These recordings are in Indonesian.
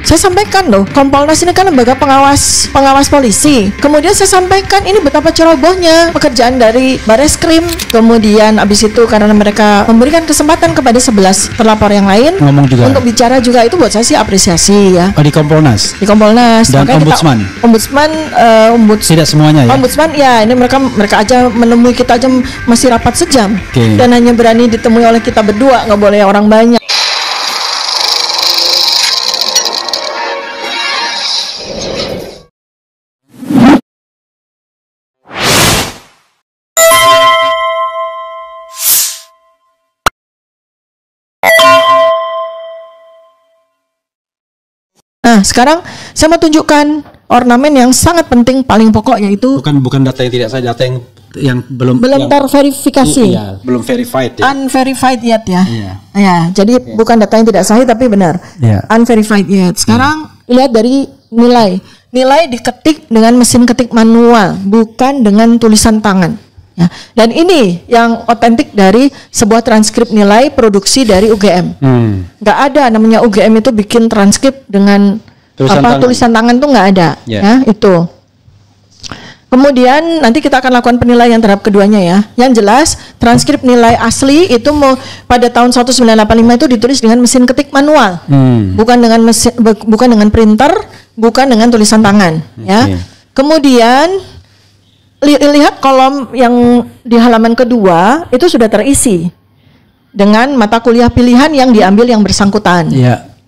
Saya sampaikan loh, Kompolnas ini kan lembaga pengawas polisi. Kemudian saya sampaikan ini betapa cerobohnya pekerjaan dari Bareskrim. Kemudian abis itu karena mereka memberikan kesempatan kepada 11 terlapor yang lain ngomong juga untuk bicara juga, itu buat saya sih apresiasi ya. Di Kompolnas. Di Kompolnas. Dan makanya Ombudsman. Tidak semuanya ya. Ombudsman ya, ini mereka aja menemui kita aja masih rapat sejam. Dan hanya berani ditemui oleh kita berdua, nggak boleh orang banyak. Nah, sekarang saya mau tunjukkan ornamen yang sangat penting, paling pokok, yaitu bukan data yang tidak sah, data yang belum terverifikasi. Iya, belum verified ya. Unverified yet ya. Iya. Ya, jadi bukan data yang tidak sahih tapi benar. Iya. Unverified yet. Sekarang lihat dari nilai. Nilai diketik dengan mesin ketik manual, bukan dengan tulisan tangan. Ya. Dan ini yang otentik dari sebuah transkrip nilai produksi dari UGM. Nggak ada namanya UGM itu bikin transkrip dengan tulisan tangan tuh nggak ada. Ya, itu. Kemudian nanti kita akan lakukan penilaian terhadap keduanya ya. Yang jelas transkrip nilai asli itu pada tahun 1985 itu ditulis dengan mesin ketik manual, bukan dengan printer, bukan dengan tulisan tangan. Ya. Kemudian lihat kolom yang di halaman kedua itu sudah terisi dengan mata kuliah pilihan yang diambil yang bersangkutan.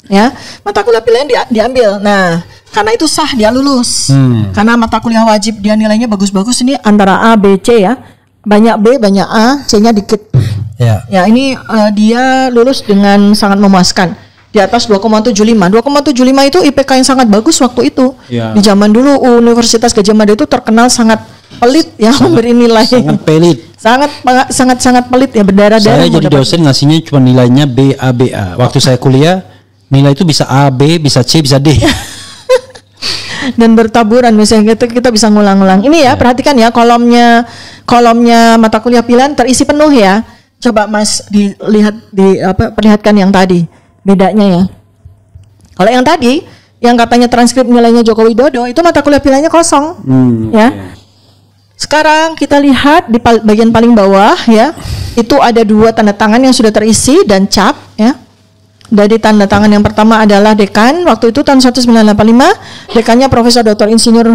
Ya, mata kuliah pilihan diambil. Nah, karena itu sah dia lulus. Karena mata kuliah wajib dia nilainya bagus-bagus, ini antara A, B, C ya. Banyak B, banyak A, C-nya dikit. Ya, ini dia lulus dengan sangat memuaskan. Di atas 2,75. 2,75 itu IPK yang sangat bagus waktu itu. Di zaman dulu Universitas Gadjah Mada itu terkenal sangat pelit ya, memberi nilai. Sangat pelit. Sangat pelit ya, berdarah-darah. Saya jadi dosen ngasihnya cuma nilainya B, A, B, A. Waktu saya kuliah nilai itu bisa A, B, bisa C, bisa D. Dan bertaburan misalnya kita bisa ngulang-ngulang. Ini ya, perhatikan ya, kolomnya mata kuliah pilihan terisi penuh ya. Coba Mas perlihatkan yang tadi. Bedanya ya. Kalau yang tadi yang katanya transkrip nilainya Joko Widodo itu mata kuliah pilihannya kosong. Ya. Sekarang kita lihat di bagian paling bawah ya. Itu ada 2 tanda tangan yang sudah terisi dan cap ya. Dari tanda tangan yang pertama adalah dekan, waktu itu tahun 1985, dekannya Profesor Dr. Insinyur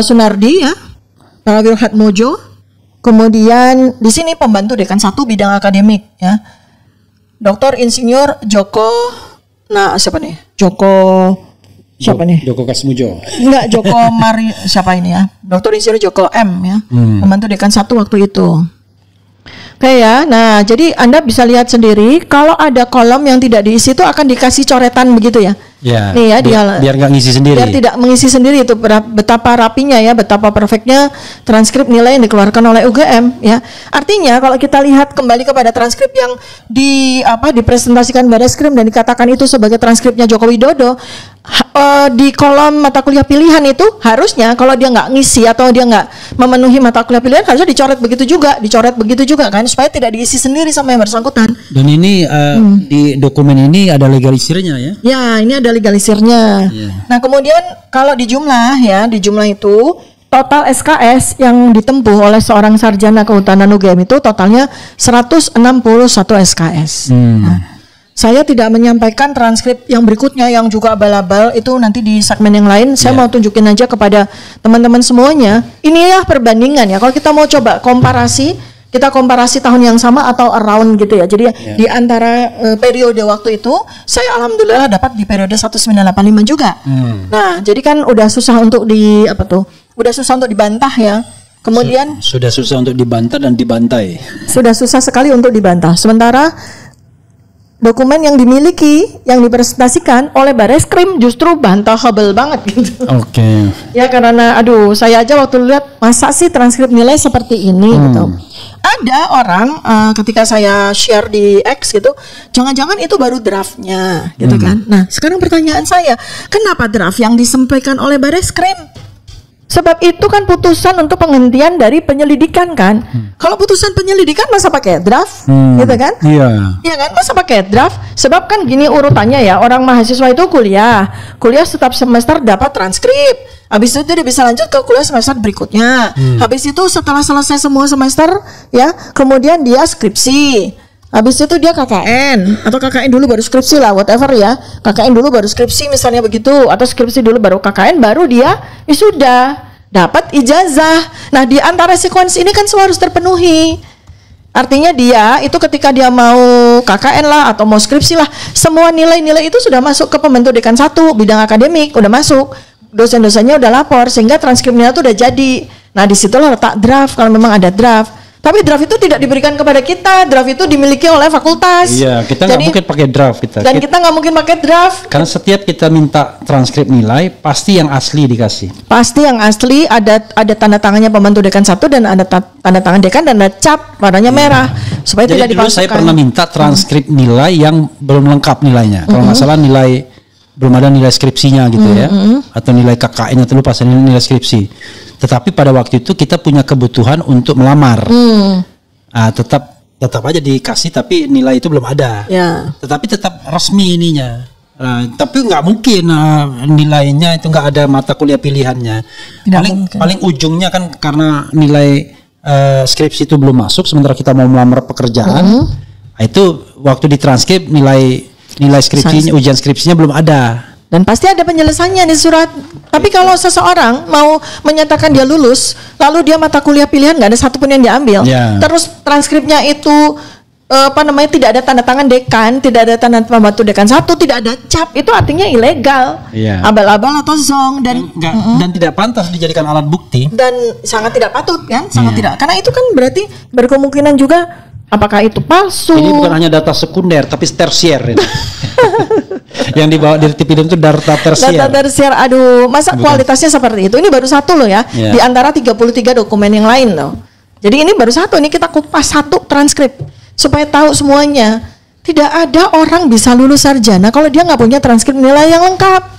Sunardi ya, Prawiro Hatmojo. Kemudian di sini pembantu dekan 1 bidang akademik ya, Dr. Insinyur Joko Kasmujo. Enggak, Joko Mari siapa ini ya? Dr. Insinyur Joko M ya, pembantu dekan 1 waktu itu. Oke ya, nah jadi Anda bisa lihat sendiri kalau ada kolom yang tidak diisi itu akan dikasih coretan begitu ya. Ya, nih ya, biar nggak ngisi sendiri. Biar tidak mengisi sendiri, itu betapa rapinya ya, betapa perfectnya transkrip nilai yang dikeluarkan oleh UGM ya. Artinya kalau kita lihat kembali kepada transkrip yang dipresentasikan Bareskrim dan dikatakan itu sebagai transkripnya Joko Widodo, di kolom mata kuliah pilihan itu harusnya kalau dia nggak ngisi atau dia nggak memenuhi mata kuliah pilihan harusnya dicoret begitu juga kan, supaya tidak diisi sendiri sama yang bersangkutan. Dan ini di dokumen ini ada legalisirnya ya? Ya, ini ada legalisirnya. Nah, kemudian kalau di jumlah itu total SKS yang ditempuh oleh seorang sarjana kehutanan UGM itu totalnya 161 SKS. Nah, saya tidak menyampaikan transkrip yang berikutnya yang juga abal-abal, itu nanti di segmen yang lain. Saya mau tunjukin aja kepada teman-teman semuanya. Inilah perbandingan ya. Kalau kita mau coba kita komparasi tahun yang sama atau around gitu ya. Jadi di antara periode waktu itu, saya alhamdulillah dapat di periode 1985 juga. Nah, jadi kan udah susah untuk udah susah untuk dibantah ya. Kemudian sudah susah untuk dibantah dan dibantai. Sudah susah sekali untuk dibantah. Sementara dokumen yang dimiliki, yang dipresentasikan oleh Bareskrim justru bantahable banget gitu. Oke. Ya karena saya aja waktu lihat masa sih transkrip nilai seperti ini gitu. Ada orang ketika saya share di X gitu, jangan-jangan itu baru draftnya gitu kan. Nah, sekarang pertanyaan saya, kenapa draft yang disampaikan oleh Bareskrim Sebab itu kan putusan untuk penghentian dari penyelidikan kan. Kalau putusan penyelidikan masa pakai draft, gitu kan? Iya. Iya kan, masa pakai draft? Sebab kan gini urutannya ya, orang mahasiswa itu kuliah setiap semester dapat transkrip. Habis itu dia bisa lanjut ke kuliah semester berikutnya. Habis itu setelah selesai semua semester, ya, kemudian dia skripsi. Habis itu dia KKN atau KKN dulu baru skripsi lah, whatever ya. KKN dulu baru skripsi misalnya begitu, atau skripsi dulu baru KKN, baru dia sudah dapat ijazah. Nah, di antara sekuens ini kan semua harus terpenuhi. Artinya dia itu ketika dia mau KKN lah atau mau skripsi lah, semua nilai-nilai itu sudah masuk ke pembentuk dekan 1 bidang akademik, udah masuk. Dosen-dosennya udah lapor sehingga transkripnya itu udah jadi. Nah, disitulah letak draft kalau memang ada draft. Tapi draft itu tidak diberikan kepada kita, draft itu dimiliki oleh fakultas. Iya, kita nggak mungkin pakai draft kita. Dan kita nggak mungkin pakai draft. Karena setiap kita minta transkrip nilai, pasti yang asli dikasih. Pasti yang asli, ada tanda tangannya pembantu dekan 1 dan ada tanda tangan dekan dan ada cap warnanya merah supaya Jadi tidak dulu dipalsukan. saya pernah minta transkrip nilai yang belum lengkap nilainya. Kalau nggak salah belum ada nilai skripsinya gitu ya, atau nilai KKN atau lupa saya nilai skripsi. Tetapi pada waktu itu kita punya kebutuhan untuk melamar. Tetap aja dikasih tapi nilai itu belum ada. Ya. Tetapi tetap resmi ininya. Tapi nggak mungkin nilainya itu nggak ada mata kuliah pilihannya. Paling ujungnya kan karena nilai skripsi itu belum masuk sementara kita mau melamar pekerjaan. Itu waktu ditranskrip nilai skripsinya, ujian skripsinya belum ada. Dan pasti ada penjelasannya di surat. Tapi kalau seseorang mau menyatakan dia lulus, lalu dia mata kuliah pilihan nggak ada satupun yang diambil, terus transkripnya itu tidak ada tanda tangan dekan, tidak ada tanda pembantu dekan 1, tidak ada cap, itu artinya ilegal, abal-abal atau zong dan tidak pantas dijadikan alat bukti dan sangat tidak patut kan, sangat tidak, karena itu kan berarti berkemungkinan juga apakah itu palsu. Ini bukan hanya data sekunder tapi tersier. Yang dibawa dari TPDM itu data tersier. Data tersier, aduh, masa kualitasnya seperti itu? Ini baru satu loh ya, di antara 33 dokumen yang lain loh. Jadi ini baru satu, ini kita kupas satu transkrip supaya tahu semuanya. Tidak ada orang bisa lulus sarjana kalau dia nggak punya transkrip nilai yang lengkap.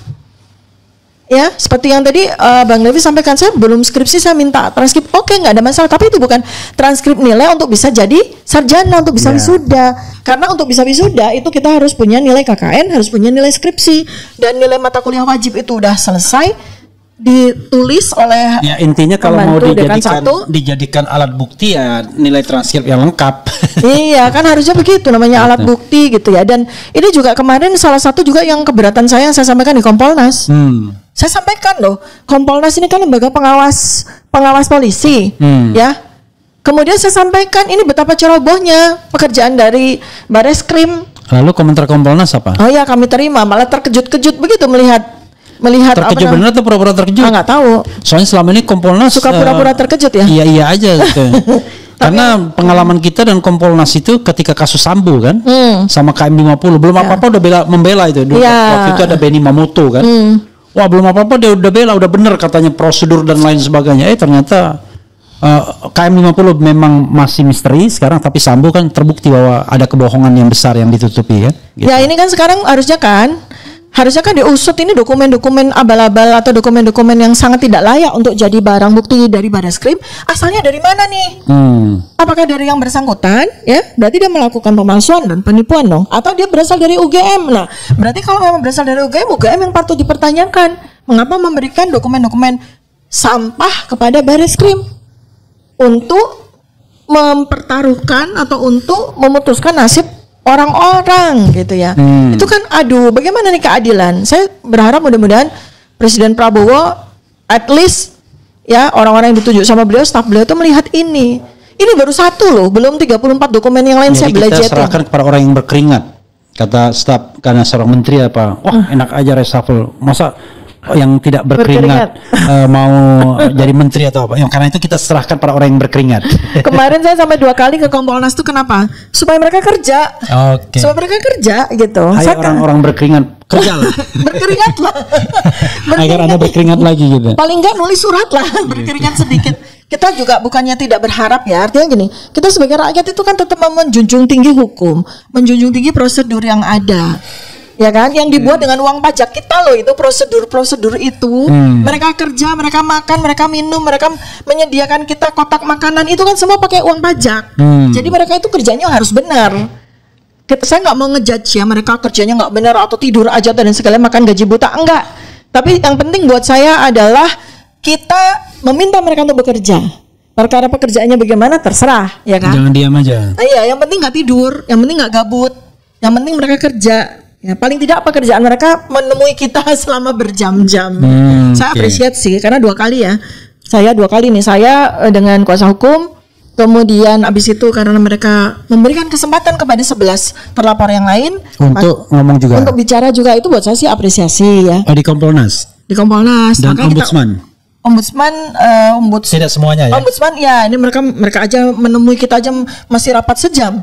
Ya, seperti yang tadi Bang Devi sampaikan, saya belum skripsi saya minta transkrip, oke, nggak ada masalah. Tapi itu bukan transkrip nilai untuk bisa jadi sarjana, untuk bisa wisuda. Karena untuk bisa wisuda itu kita harus punya nilai KKN, harus punya nilai skripsi, dan nilai mata kuliah wajib itu udah selesai ditulis oleh. Ya, intinya kalau mau dijadikan alat bukti ya nilai transkrip yang lengkap. Iya, kan harusnya begitu namanya alat bukti gitu ya. Dan ini juga kemarin salah satu juga yang keberatan saya yang saya sampaikan di Kompolnas. Saya sampaikan loh, Kompolnas ini kan lembaga pengawas polisi, ya. Kemudian saya sampaikan ini betapa cerobohnya pekerjaan dari Bareskrim. Lalu komentar Kompolnas apa? Oh ya, kami terima, malah terkejut-kejut begitu melihat terkejut benar atau pura-pura terkejut? Nggak tahu. Soalnya selama ini Kompolnas suka pura-pura terkejut ya. Iya aja gitu. Karena pengalaman kita dan Kompolnas itu ketika kasus Sambo kan, sama KM50 belum apa-apa udah membela itu. Waktu itu ada Benny Mamoto kan. Wah, belum apa-apa dia udah bela, udah bener katanya prosedur dan lain sebagainya. Ternyata KM50 memang masih misteri sekarang, tapi Sambo kan terbukti bahwa ada kebohongan yang besar yang ditutupi ya. Gitu. Ya ini kan sekarang harusnya kan diusut ini dokumen-dokumen abal-abal atau dokumen-dokumen yang sangat tidak layak untuk jadi barang bukti dari Bareskrim. Asalnya dari mana nih? Apakah dari yang bersangkutan? Ya, berarti dia melakukan pemalsuan dan penipuan dong. Atau dia berasal dari UGM? Nah, berarti kalau memang berasal dari UGM yang patut dipertanyakan. Mengapa memberikan dokumen-dokumen sampah kepada Bareskrim untuk mempertaruhkan atau untuk memutuskan nasib orang-orang gitu ya. Itu kan aduh, bagaimana nih keadilan? Saya berharap mudah-mudahan Presiden Prabowo at least ya orang-orang yang ditunjuk sama beliau, staf beliau itu melihat ini. Ini baru satu loh, belum 34 dokumen yang lain. Jadi saya belajar. Kita serahkan kepada orang yang berkeringat. Kata staf karena seorang menteri apa? Wah, enak aja reshuffle. Masa yang tidak berkeringat mau jadi menteri atau apa? Karena itu kita serahkan pada orang yang berkeringat. Kemarin saya sampai 2 kali ke Kompolnas itu kenapa? Supaya mereka kerja. Supaya mereka kerja gitu. Hai orang-orang berkeringat, kerjalah. Berkeringatlah. Agar Anda berkeringat lagi gitu. Paling enggak nulis surat lah, berkeringat sedikit. Kita juga bukannya tidak berharap ya, artinya gini, kita sebagai rakyat itu kan tetap menjunjung tinggi hukum, menjunjung tinggi prosedur yang ada. ya kan, yang dibuat dengan uang pajak kita loh, itu prosedur itu. Mereka kerja, mereka makan, mereka minum, mereka menyediakan kita kotak makanan, itu kan semua pakai uang pajak. Jadi mereka itu kerjanya harus benar. Saya nggak mau ngejudge ya mereka kerjanya nggak benar atau tidur aja dan segala makan gaji buta, enggak. Tapi yang penting buat saya adalah kita meminta mereka untuk bekerja. Perkara pekerjaannya bagaimana terserah, ya kan? Jangan diam aja. Iya, yang penting nggak tidur, yang penting nggak gabut, yang penting mereka kerja. Ya, paling tidak pekerjaan mereka menemui kita selama berjam-jam. Saya apresiasi karena 2 kali ya. Saya 2 kali nih, saya dengan kuasa hukum, kemudian abis itu karena mereka memberikan kesempatan kepada 11 terlapor yang lain untuk ngomong juga. Untuk bicara juga, itu buat saya sih apresiasi ya. Di Kompolnas. Di Kompolnas. Dan Ombudsman. Ombudsman tidak semuanya ya. Ombudsman ya, ini mereka aja menemui kita aja masih rapat sejam.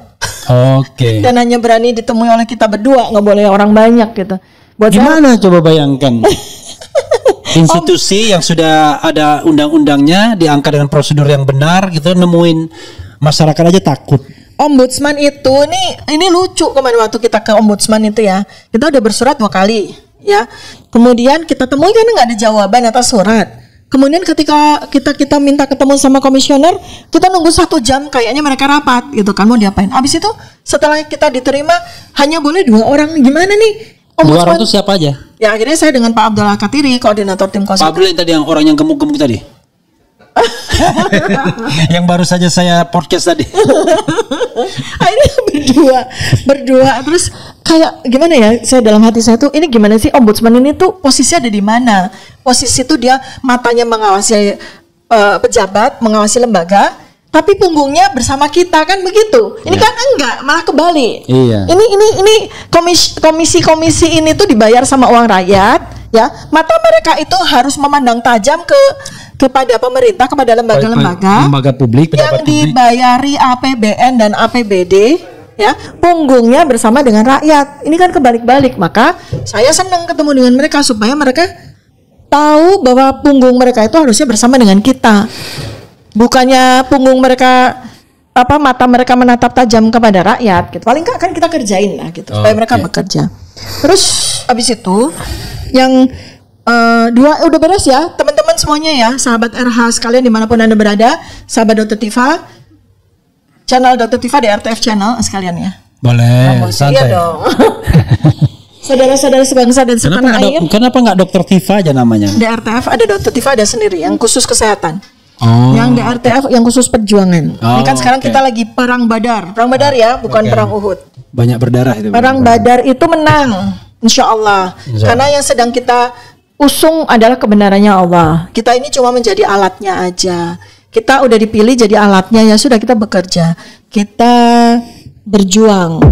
Oke. Dan hanya berani ditemui oleh kita berdua, nggak boleh orang banyak gitu. Buat gimana coba bayangkan institusi yang sudah ada undang-undangnya, diangkat dengan prosedur yang benar gitu, nemuin masyarakat aja takut. Ombudsman itu ini lucu, kemarin waktu kita ke Ombudsman itu ya, kita udah bersurat 2 kali ya. Kemudian kita temui kan nggak ada jawaban atas surat. Kemudian ketika kita minta ketemu sama komisioner, kita nunggu 1 jam, kayaknya mereka rapat gitu kan, mau diapain. Abis itu setelah kita diterima hanya boleh 2 orang, gimana nih? Ombudsman. 2 orang itu siapa aja? Ya akhirnya saya dengan Pak Abdullah Katiri, koordinator tim kuasa. Pak Abdullah tadi yang orang yang gemuk-gemuk tadi. Yang baru saja saya podcast tadi. Akhirnya berdua terus kayak gimana ya, saya dalam hati saya tuh, ini gimana sih ombudsman ini tuh posisinya ada di mana? Posisi itu dia matanya mengawasi pejabat, mengawasi lembaga, tapi punggungnya bersama kita kan begitu. Ini kan enggak, malah kebalik. Iya. Ini komisi ini tuh dibayar sama uang rakyat, ya. Mata mereka itu harus memandang tajam kepada pemerintah, kepada lembaga publik yang dibayari APBN dan APBD, ya, punggungnya bersama dengan rakyat. Ini kan kebalik-balik. Maka saya senang ketemu dengan mereka supaya mereka tahu bahwa punggung mereka itu harusnya bersama dengan kita. Bukannya punggung mereka mata mereka menatap tajam kepada rakyat gitu. Paling enggak kan kita kerjain lah gitu supaya mereka bekerja. Terus habis itu yang 2 udah beres ya teman-teman semuanya ya, sahabat RH sekalian dimanapun Anda berada, sahabat Dr. Tifa, channel Dr. Tifa di RTF channel sekalian ya. Boleh, santai. Iya dong. Saudara-saudara sebangsa dan setanah air. Kenapa nggak Dr. Tifa aja namanya? Di RTF ada Dr. Tifa, ada sendiri yang khusus kesehatan. Yang di RTF yang khusus perjuangan. Ini kan sekarang kita lagi perang Badar ya, bukan perang Uhud. Banyak berdarah itu. Perang Badar itu menang, insya Allah. Karena yang sedang kita usung adalah kebenarannya Allah. Kita ini cuma menjadi alatnya aja. Kita udah dipilih jadi alatnya, ya sudah kita bekerja. Kita berjuang.